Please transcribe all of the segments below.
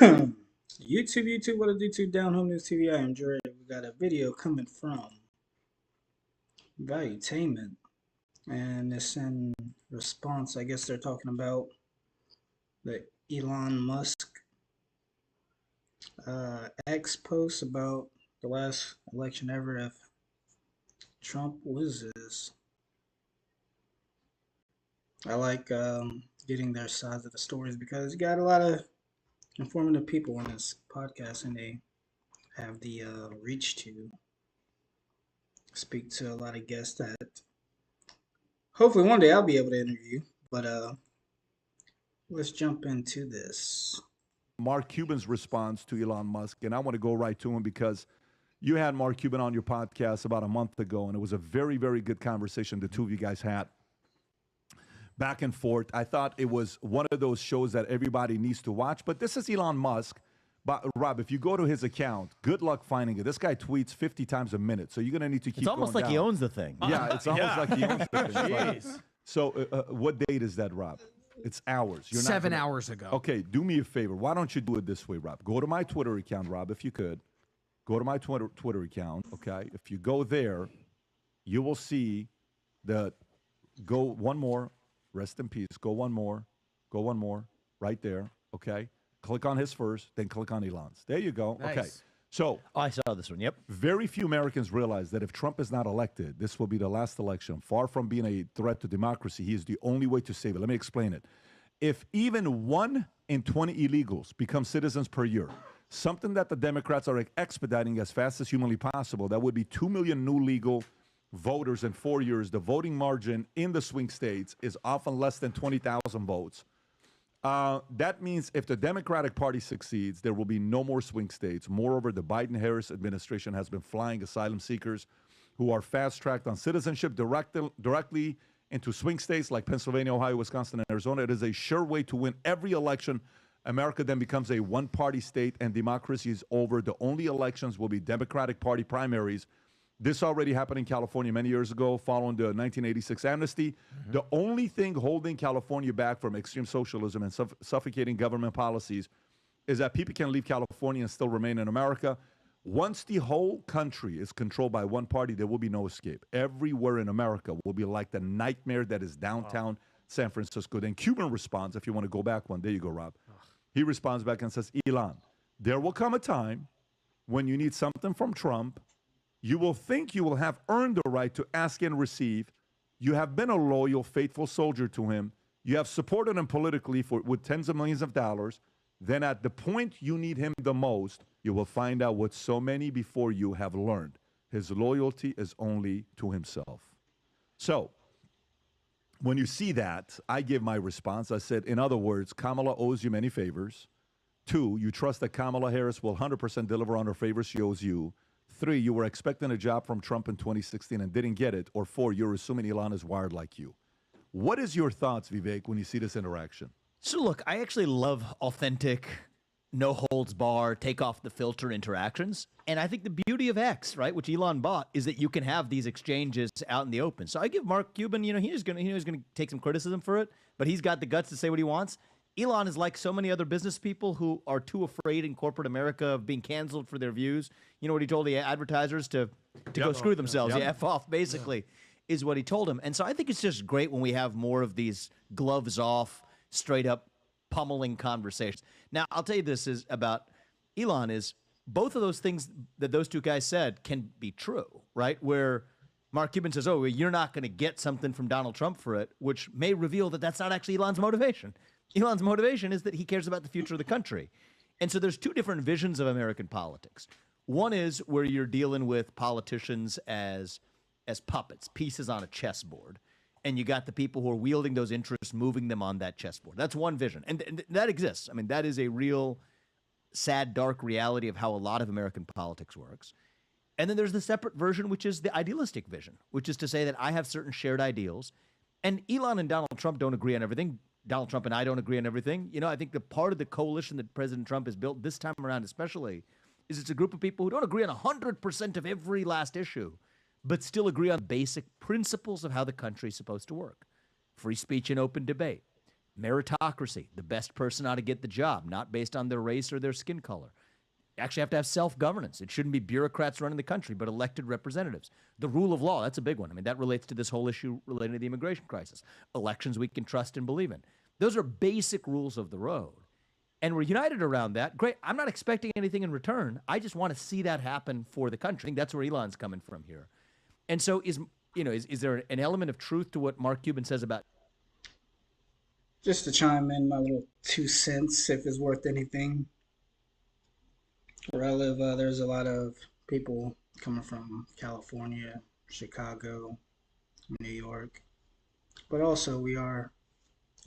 YouTube, what a YouTube down home news TV. I am Dre. We got a video coming from Valuetainment, and it's in response. I guess they're talking about the Elon Musk X post about the last election ever. If Trump loses, I like getting their sides of the stories because you got a lot of informative people on this podcast, and they have the reach to speak to a lot of guests that hopefully one day I'll be able to interview. But let's jump into this. Mark Cuban's response to Elon Musk, and I want to go right to him because you had Mark Cuban on your podcast about a month ago, and it was a very, very good conversation the two of you guys had back and forth. I thought it was one of those shows that everybody needs to watch, but this is Elon Musk. But Rob, if you go to his account, good luck finding it. This guy tweets 50 times a minute, so you're going to need to keep It's almost going like down. he owns the thing. Yeah, it's almost like he owns the thing. Right? Jeez. So what date is that, Rob? It's hours. You're not 7 gonna- hours ago. Okay, do me a favor. Why don't you do it this way, Rob? Go to my Twitter account, Rob, if you could. Go to my Twitter account, okay? If you go there, you will see the go one more, rest in peace. Go one more, right there, okay? Click on his first, then click on Elon's. There you go. Okay. Nice. So Oh, I saw this one. Yep. very few Americans realize that if Trump is not elected, this will be the last election. Far from being a threat to democracy, he is the only way to save it. Let me explain it. If even 1 in 20 illegals become citizens per year, something that the Democrats are expediting as fast as humanly possible, that would be 2 million new legal voters in 4 years. The voting margin in the swing states is often less than 20,000 votes. That means if the Democratic Party succeeds, there will be no more swing states. Moreover, the Biden-Harris administration has been flying asylum seekers who are fast-tracked on citizenship directly into swing states like Pennsylvania, Ohio, Wisconsin, and Arizona. It is a sure way to win every election. America then becomes a one-party state, and democracy is over. The only elections will be Democratic Party primaries. This already happened in California many years ago following the 1986 amnesty. The only thing holding California back from extreme socialism and suffocating government policies is that people can leave California and still remain in America. Once the whole country is controlled by one party, there will be no escape. Everywhere in America will be like the nightmare that is downtown San Francisco. Then Cuban responds, if you want to go back one. There you go, Rob. He responds back and says, Elon, there will come a time when you need something from Trump. You will think you will have earned the right to ask and receive. You have been a loyal, faithful soldier to him. You have supported him politically with tens of millions of dollars. Then at the point you need him the most, you will find out what so many before you have learned. His loyalty is only to himself. So when you see that, I give my response. I said, in other words, Kamala owes you many favors. 2, you trust that Kamala Harris will 100% deliver on her favors she owes you. 3, you were expecting a job from Trump in 2016 and didn't get it. Or 4, you're assuming Elon is wired like you. What is your thoughts, Vivek, when you see this interaction? So look, I actually love authentic, no holds bar, take off the filter interactions. And I think the beauty of X, right, which Elon bought, is that you can have these exchanges out in the open. So I give Mark Cuban, he's going to take some criticism for it, but he's got the guts to say what he wants. Elon is like so many other business people who are too afraid in corporate America of being canceled for their views. You know what he told the advertisers to go screw themselves, F off, basically, is what he told them. And so I think it's just great when we have more of these gloves off, straight up pummeling conversations. Now, I'll tell you this is about Elon is both of those things that those two guys said can be true, right? Where Mark Cuban says, oh, you're not going to get something from Donald Trump for it, which may reveal that that's not actually Elon's motivation. Elon's motivation is that he cares about the future of the country. And so there's two different visions of American politics. One is where you're dealing with politicians as puppets, pieces on a chessboard. And you got the people who are wielding those interests, moving them on that chessboard. That's one vision. And that exists. I mean, that is a real sad, dark reality of how a lot of American politics works. And then there's the separate version, which is the idealistic vision, which is to say that I have certain shared ideals. And Elon and Donald Trump don't agree on everything. Donald Trump and I don't agree on everything. I think the part of the coalition that President Trump has built this time around especially is it's a group of people who don't agree on 100% of every last issue, but still agree on basic principles of how the country is supposed to work. Free speech and open debate. Meritocracy. The best person ought to get the job, not based on their race or their skin color. You actually have to have self-governance. It shouldn't be bureaucrats running the country, but elected representatives. The rule of law, that's a big one. I mean, that relates to this whole issue related to the immigration crisis. Elections we can trust and believe in. Those are basic rules of the road. And we're united around that. Great. I'm not expecting anything in return. I just want to see that happen for the country. I think that's where Elon's coming from here. And so is there an element of truth to what Mark Cuban says about Just to chime in my little 2 cents, if it's worth anything. Where I live, there's a lot of people coming from California, Chicago, New York, but also we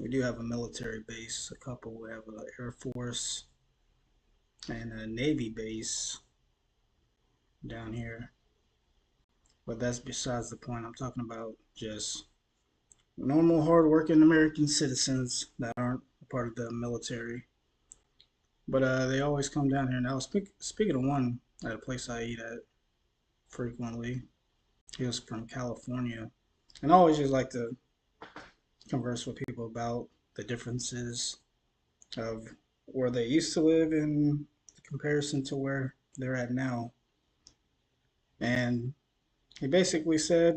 do have a military base. A couple. We have an Air Force and a Navy base down here. But that's besides the point. I'm talking about just normal, hardworking American citizens that aren't a part of the military. But they always come down here. Now, speaking of one at a place I eat at frequently, he was from California. And I always just like to converse with people about the differences of where they used to live in comparison to where they're at now. And he basically said,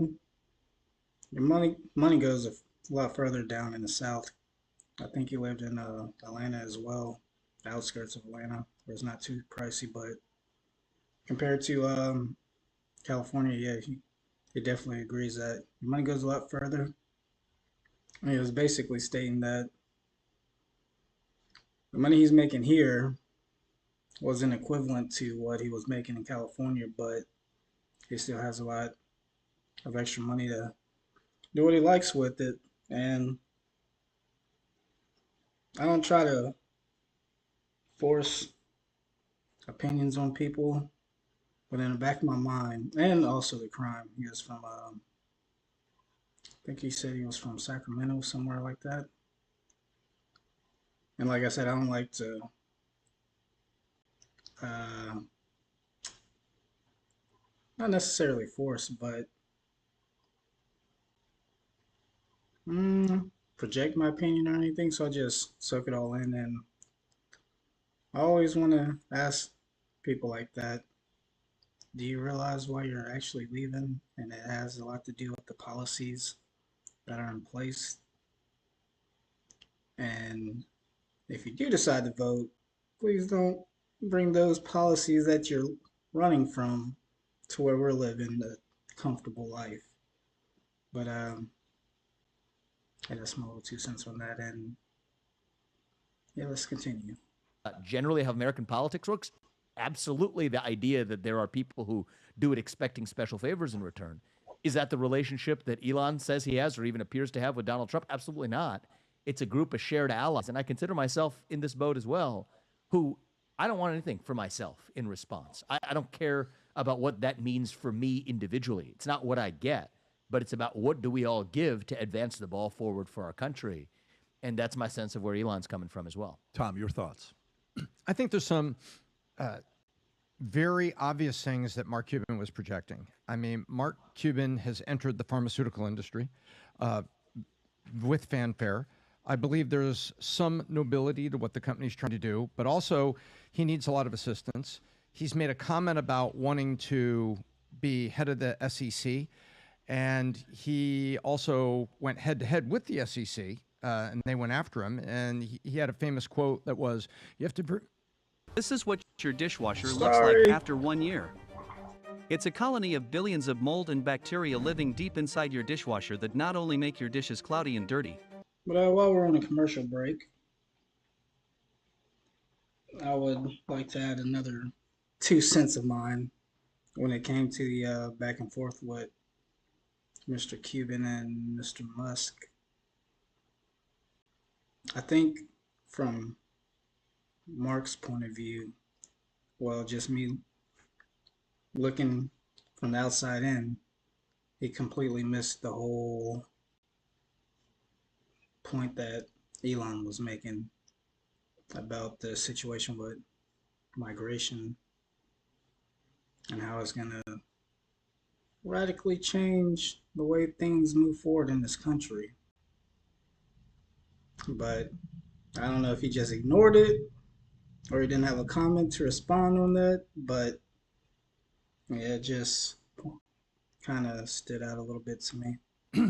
your money goes a lot further down in the South. I think he lived in Atlanta as well, the outskirts of Atlanta, where it's not too pricey. But compared to California, yeah, he definitely agrees that your money goes a lot further. And he was basically stating that the money he's making here wasn't equivalent to what he was making in California, but he still has a lot of extra money to do what he likes with it. And I don't try to force opinions on people, but in the back of my mind, and also the crime, he was from, I think he said he was from Sacramento, somewhere like that. And like I said, I don't like to not necessarily force, but project my opinion or anything. So I just soak it all in. And I always want to ask people like that, do you realize why you're actually leaving? And it has a lot to do with the policies that are in place. And if you do decide to vote, please don't bring those policies that you're running from to where we're living a comfortable life. But yeah, that's my little 2 cents on that. And yeah, let's continue. Generally how American politics works? Absolutely the idea that there are people who do it expecting special favors in return. Is that the relationship that Elon says he has or even appears to have with Donald Trump? Absolutely not. It's a group of shared allies. And I consider myself in this boat as well, who I don't want anything for myself in response. I don't care about what that means for me individually. It's not what I get, but it's about what do we all give to advance the ball forward for our country. And that's my sense of where Elon's coming from as well. Tom, your thoughts? I think there's some very obvious things that Mark Cuban was projecting. I mean, Mark Cuban has entered the pharmaceutical industry with fanfare. I believe there's some nobility to what the company's trying to do, but also he needs a lot of assistance. He's made a comment about wanting to be head of the SEC, and he also went head-to-head with the SEC, and they went after him, and he had a famous quote that was, you have to... This is what your dishwasher looks like after 1 year. It's a colony of billions of mold and bacteria living deep inside your dishwasher that not only make your dishes cloudy and dirty. But while we're on a commercial break, I would like to add another 2 cents of mine when it came to the back and forth with Mr. Cuban and Mr. Musk. I think from Mark's point of view, well, just me looking from the outside in, he completely missed the whole point that Elon was making about the situation with migration and how it's going to radically change the way things move forward in this country. but I don't know if he just ignored it or he didn't have a comment to respond on that. But yeah, it just kind of stood out a little bit to me.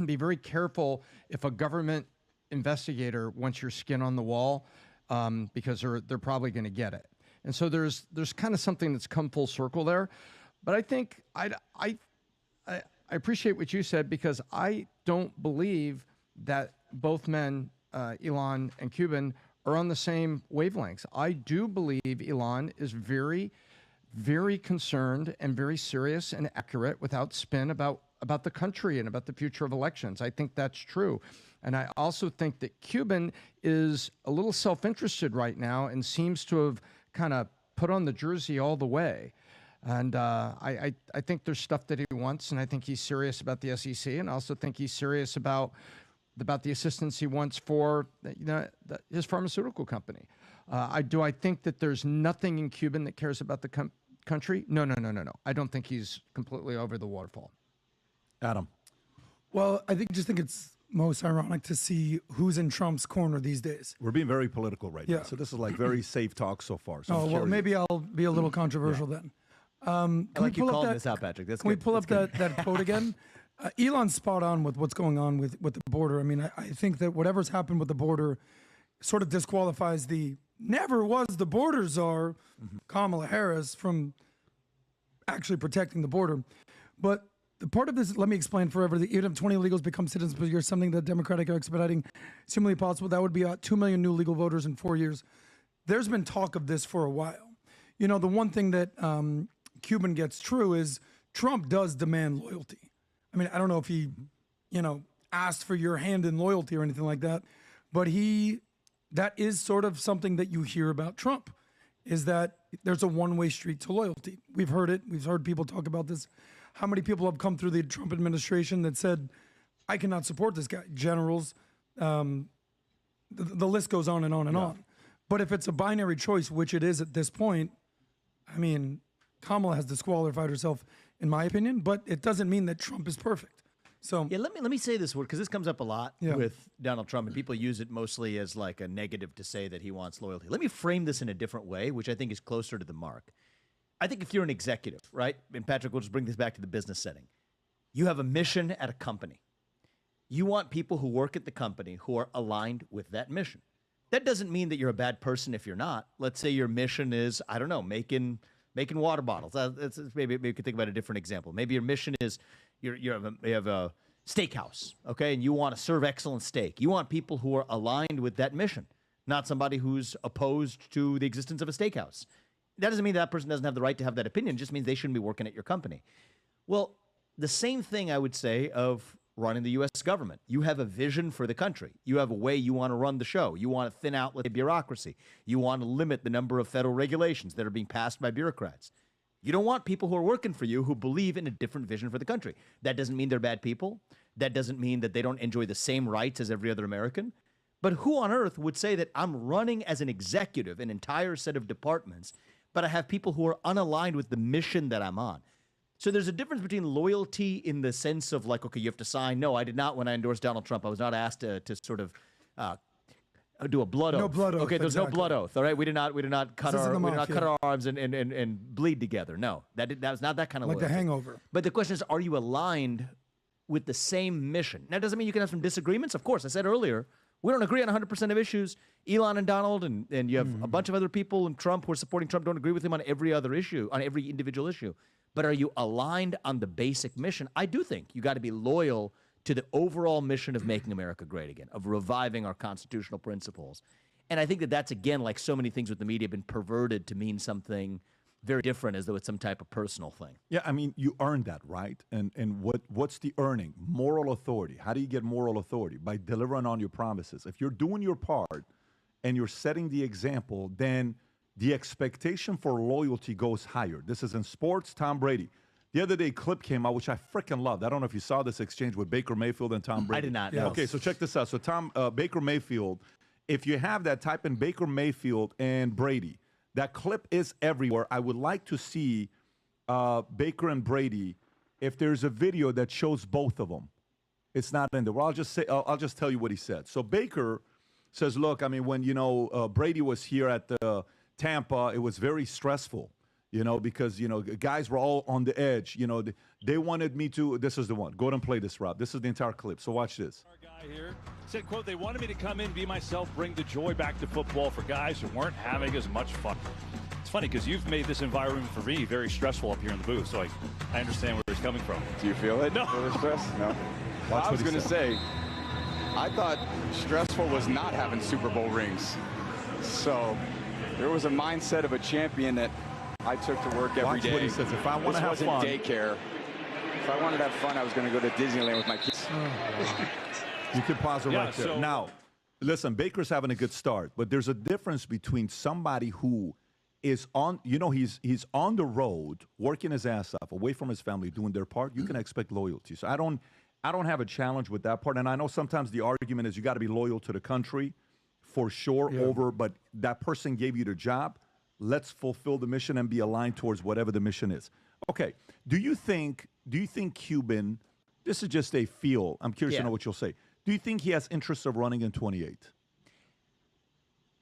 Be very careful if a government investigator wants your skin on the wall, because they're probably going to get it. And so there's kind of something that's come full circle there. But I think I appreciate what you said, because I don't believe that both men, Elon and Cuban, are on the same wavelengths. I do believe Elon is very, very concerned and very serious and accurate, without spin, about the country and about the future of elections. I think that's true. And I also think that Cuban is a little self-interested right now and seems to have kind of put on the jersey all the way. And I think there's stuff that he wants, and I think he's serious about the SEC, and I also think he's serious about the assistance he wants for his pharmaceutical company. I think that there's nothing in Cuban that cares about the country? No. I don't think he's completely over the waterfall. Adam. Well, I think it's most ironic to see who's in Trump's corner these days. We're being very political right now, so this is like very safe talk so far. So well, maybe I'll be a little controversial then. I like you calling this out, Patrick. That's can we pull up that quote again? Elon's spot on with what's going on with the border. I mean, I think that whatever's happened with the border sort of disqualifies the never was the border czar, Kamala Harris, from actually protecting the border. But the part of this, let me explain forever, that even if 20 illegals become citizens per year, something that Democratic are expediting, seemingly possible, that would be 2 million new legal voters in 4 years. There's been talk of this for a while. You know, the one thing that Cuban gets true is Trump does demand loyalty. I mean, I don't know if he, asked for your hand in loyalty or anything like that, but that is sort of something that you hear about Trump, is that there's a one-way street to loyalty. We've heard it. We've heard people talk about this. How many people have come through the Trump administration that said, I cannot support this guy? Generals, the list goes on and on and on. But if it's a binary choice, which it is at this point, I mean, Kamala has disqualified herself, in my opinion, but it doesn't mean that Trump is perfect. So yeah, let me say this word, because this comes up a lot with Donald Trump, and people use it mostly as like a negative to say that he wants loyalty. Let me frame this in a different way, which I think is closer to the mark. I think if you're an executive, right, and Patrick, we'll just bring this back to the business setting. You have a mission at a company. You want people who work at the company who are aligned with that mission. That doesn't mean that you're a bad person if you're not. Let's say your mission is, I don't know, making water bottles. Maybe you could think about a different example. Maybe your mission is you have a steakhouse, okay, and you want to serve excellent steak. You want people who are aligned with that mission, not somebody who's opposed to the existence of a steakhouse. That doesn't mean that person doesn't have the right to have that opinion. It just means they shouldn't be working at your company. Well, the same thing I would say of running the U.S. government. You have a vision for the country. You have a way you want to run the show. You want to thin out the bureaucracy. You want to limit the number of federal regulations that are being passed by bureaucrats. You don't want people who are working for you who believe in a different vision for the country. That doesn't mean they're bad people. That doesn't mean that they don't enjoy the same rights as every other American. But who on earth would say that I'm running as an executive an entire set of departments, but I have people who are unaligned with the mission that I'm on? So there's a difference between loyalty in the sense of like, okay, you have to sign. No, I did not when I endorsed Donald Trump. I was not asked to sort of do a blood oath. No blood oath. Okay, there's no blood oath. All right, we did not cut our arms and bleed together. No, that was not that kind of like loyalty. The Hangover. But the question is, are you aligned with the same mission? Now, doesn't mean you can have some disagreements. Of course, I said earlier, we don't agree on 100% of issues. Elon and Donald and you have a bunch of other people and Trump who are supporting Trump don't agree with him on every other issue, on every individual issue. But are you aligned on the basic mission? I do think you got to be loyal to the overall mission of making America great again, of reviving our constitutional principles. And I think that that's, again, like so many things with the media, been perverted to mean something very different, as though it's some type of personal thing. Yeah, I mean, you earned that, right? And what's the earning? Moral authority. How do you get moral authority? By delivering on your promises. If you're doing your part and you're setting the example, then the expectation for loyalty goes higher. This is in sports. Tom Brady. The other day, a clip came out, which I freaking loved. I don't know if you saw this exchange with Baker Mayfield and Tom Brady. I did not. Yes. Okay, so check this out. So Baker Mayfield, if you have that, type in Baker Mayfield and Brady. That clip is everywhere. I would like to see Baker and Brady, if there's a video that shows both of them. It's not in there. Well, I'll just tell you what he said. So Baker says, look, I mean, when, Brady was here at Tampa, it was very stressful, because, guys were all on the edge. They wanted me to, this is the one. Go ahead and play this, Rob. This is the entire clip. So watch this. Our guy here said, quote, they wanted me to come in, be myself, bring the joy back to football for guys who weren't having as much fun. It's funny because you've made this environment for me very stressful up here in the booth, so I understand where he's coming from. Do you feel it? No. Feel the stress? No. Well, I was going to say, I thought stressful was not having Super Bowl rings. So there was a mindset of a champion that I took to work every day. Watch what he says. If I want to have fun. This wasn't daycare. If I wanted to have fun, I was going to go to Disneyland with my kids. You can pause it right there. So, now, listen, Baker's having a good start, but there's a difference between somebody who is on, he's on the road, working his ass off, away from his family, doing their part. You can expect loyalty. So I don't have a challenge with that part. And I know sometimes the argument is you got to be loyal to the country for sure, but that person gave you the job. Let's fulfill the mission and be aligned towards whatever the mission is. Okay. Do you think Cuban, this is just a feel, I'm curious to know what you'll say. Do you think he has interest of running in 28?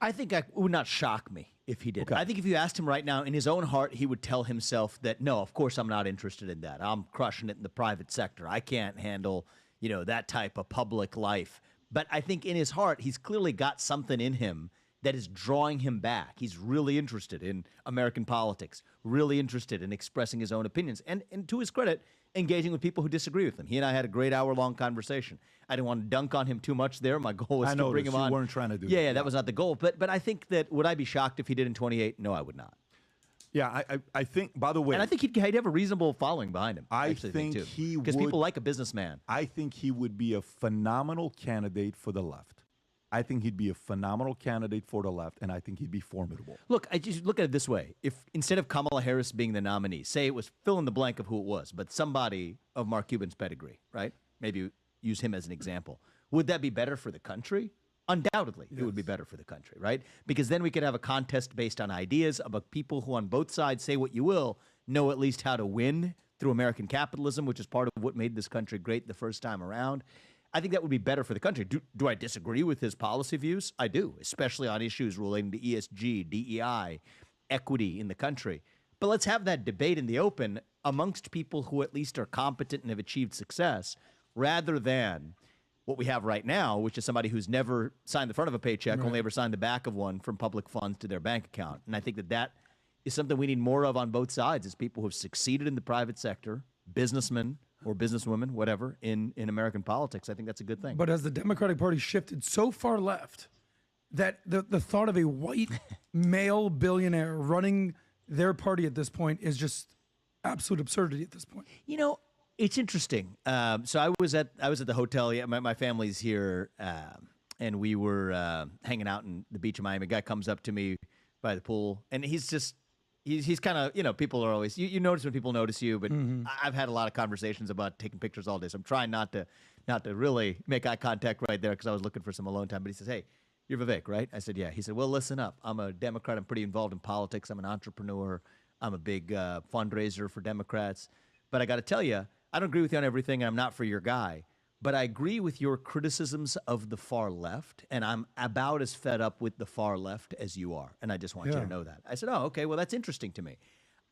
I think it would not shock me if he did. Okay. I think if you asked him right now, in his own heart, he would tell himself that, no, of course I'm not interested in that. I'm crushing it in the private sector. I can't handle, that type of public life. But I think in his heart, he's clearly got something in him that is drawing him back. He's really interested in American politics, really interested in expressing his own opinions. And to his credit, engaging with people who disagree with him. He and I had a great hour-long conversation. I didn't want to dunk on him too much there. My goal was to bring him on. You weren't trying to do that. Yeah, that was not the goal. But I think that, would I be shocked if he did in 28? No, I would not. Yeah, I think, by the way. And I think he'd have a reasonable following behind him. I think he would. Because people like a businessman. I think he would be a phenomenal candidate for the left. I think he'd be a phenomenal candidate for the left, and I think he'd be formidable. Look, I just look at it this way. If instead of Kamala Harris being the nominee, say it was fill in the blank of who it was, but somebody of Mark Cuban's pedigree, right? Maybe use him as an example. Would that be better for the country? Undoubtedly, it would be better for the country, right? Because then we could have a contest based on ideas about people who on both sides, say what you will, know at least how to win through American capitalism, which is part of what made this country great the first time around. I think that would be better for the country. Do I disagree with his policy views? I do, especially on issues relating to ESG, DEI, equity in the country. But let's have that debate in the open amongst people who at least are competent and have achieved success, rather than what we have right now, which is somebody who's never signed the front of a paycheck, only ever signed the back of one from public funds to their bank account. And I think that is something we need more of on both sides, is people who have succeeded in the private sector, businessmen or businesswomen, whatever, in American politics. I think that's a good thing. But as the Democratic Party shifted so far left that the thought of a white male billionaire running their party at this point is just absolute absurdity at this point. It's interesting. So I was at the hotel. Yeah, my family's here, and we were hanging out in the beach of Miami. A guy comes up to me by the pool, and he's kind of, people are always, you notice when people notice you, but I've had a lot of conversations about taking pictures all day, so I'm trying not to really make eye contact right there because I was looking for some alone time. But he says, "Hey, you're Vivek, right?" I said, "Yeah." He said, "Well, listen up. I'm a Democrat. I'm pretty involved in politics. I'm an entrepreneur. I'm a big fundraiser for Democrats. But I got to tell you, I don't agree with you on everything, and I'm not for your guy. But I agree with your criticisms of the far left, and I'm about as fed up with the far left as you are. And I just want you to know that." I said, "Oh, okay, well, that's interesting to me."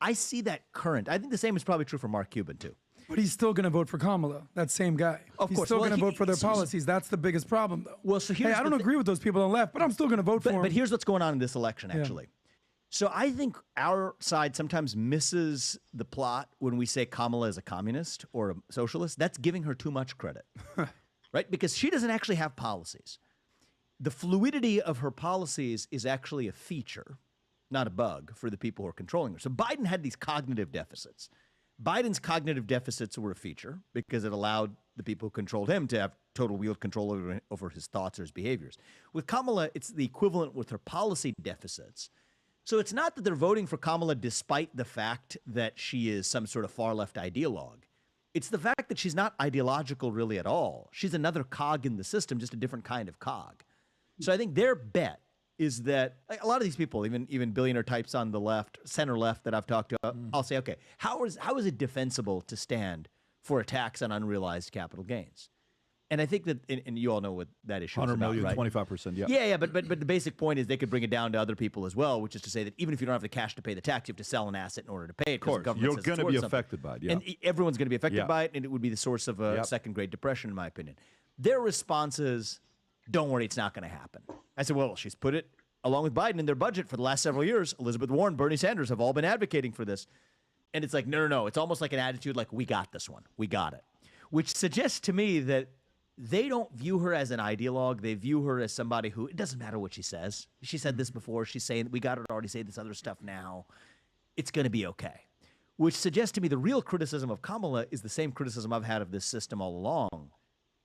I see that current. I think the same is probably true for Mark Cuban, too. But he's still going to vote for Kamala, that same guy. Of he's course. still going to vote for their policies. That's the biggest problem, though. Well, so here's I don't agree with those people on the left, but I'm still going to vote for him. But here's what's going on in this election, actually. So I think our side sometimes misses the plot when we say Kamala is a communist or a socialist. That's giving her too much credit, right? Because she doesn't actually have policies. The fluidity of her policies is actually a feature, not a bug, for the people who are controlling her. So Biden had these cognitive deficits. Biden's cognitive deficits were a feature because it allowed the people who controlled him to have total wield control over his thoughts or his behaviors. With Kamala, it's the equivalent with her policy deficits. So it's not that they're voting for Kamala despite the fact that she is some sort of far-left ideologue. It's the fact that she's not ideological really at all. She's another cog in the system, just a different kind of cog. So I think their bet is that a lot of these people, even billionaire types on the left, center left that I've talked to, I'll say, okay, how is it defensible to stand for a tax on unrealized capital gains? And I think that, and you all know what that issue is 100 about, million, right? 25%. Yeah. Yeah, but the basic point is they could bring it down to other people as well, which is to say that even if you don't have the cash to pay the tax, you have to sell an asset in order to pay it. Of course, you're going to be affected by it. Yeah. And everyone's going to be affected Yeah. by it, and it would be the source of a second Great Depression, in my opinion. Their response is, don't worry, it's not going to happen. I said, well, she's put it along with Biden in their budget for the last several years. Elizabeth Warren, Bernie Sanders have all been advocating for this. And it's like, no. It's almost like an attitude like, we got this one. We got it. Which suggests to me that they don't view her as an ideologue. They view her as somebody who, it doesn't matter what she says. She said this before. She's saying, we got her to already say this other stuff now. It's going to be okay. Which suggests to me the real criticism of Kamala is the same criticism I've had of this system all along.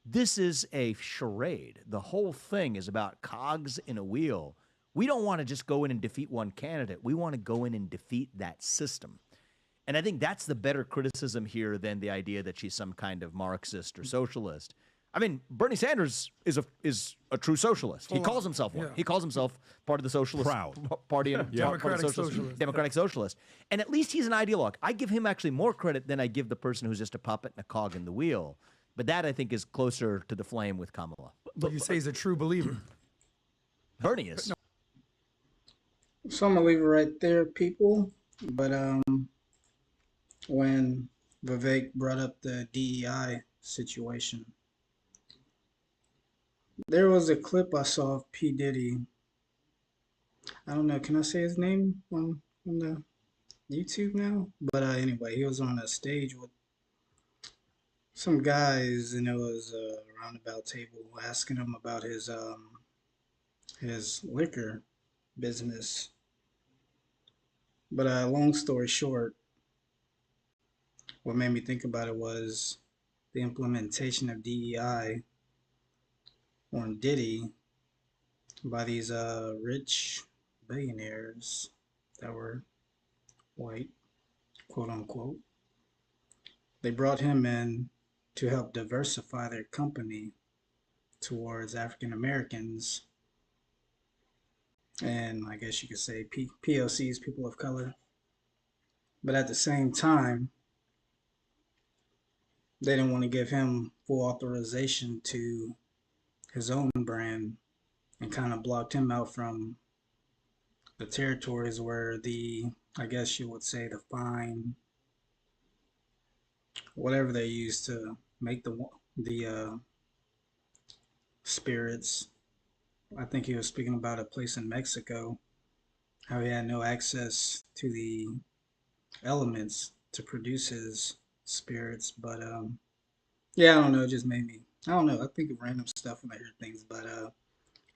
This is a charade. The whole thing is about cogs in a wheel. We don't want to just go in and defeat one candidate. We want to go in and defeat that system. And I think that's the better criticism here than the idea that she's some kind of Marxist or socialist. I mean, Bernie Sanders is a true socialist. He calls himself one. Yeah. He calls himself part of the Socialist Party and Democratic Socialist. And at least he's an ideologue. I give him actually more credit than I give the person who's just a puppet and a cog in the wheel. But that, I think, is closer to the flame with Kamala. But you say he's a true believer. Bernie is. So I'm gonna leave it right there, people. But when Vivek brought up the DEI situation, there was a clip I saw of P. Diddy. I don't know, can I say his name on the YouTube now? But anyway, he was on a stage with some guys, and it was a roundabout table asking him about his liquor business. But long story short, what made me think about it was the implementation of DEI on Diddy by these rich billionaires that were white, quote unquote. They brought him in to help diversify their company towards African Americans and I guess you could say POCs, people of color. But at the same time, they didn't want to give him full authorization to his own brand and kind of blocked him out from the territories where I guess you would say the fine, whatever they use to make the spirits. I think he was speaking about a place in Mexico, how he had no access to the elements to produce his spirits. But yeah, I don't know, it just made me, I don't know, I think of random stuff when I hear things. But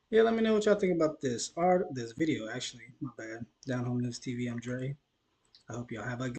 yeah, let me know what y'all think about this video, actually. My bad. Down Home News TV, I'm Dre. I hope y'all have a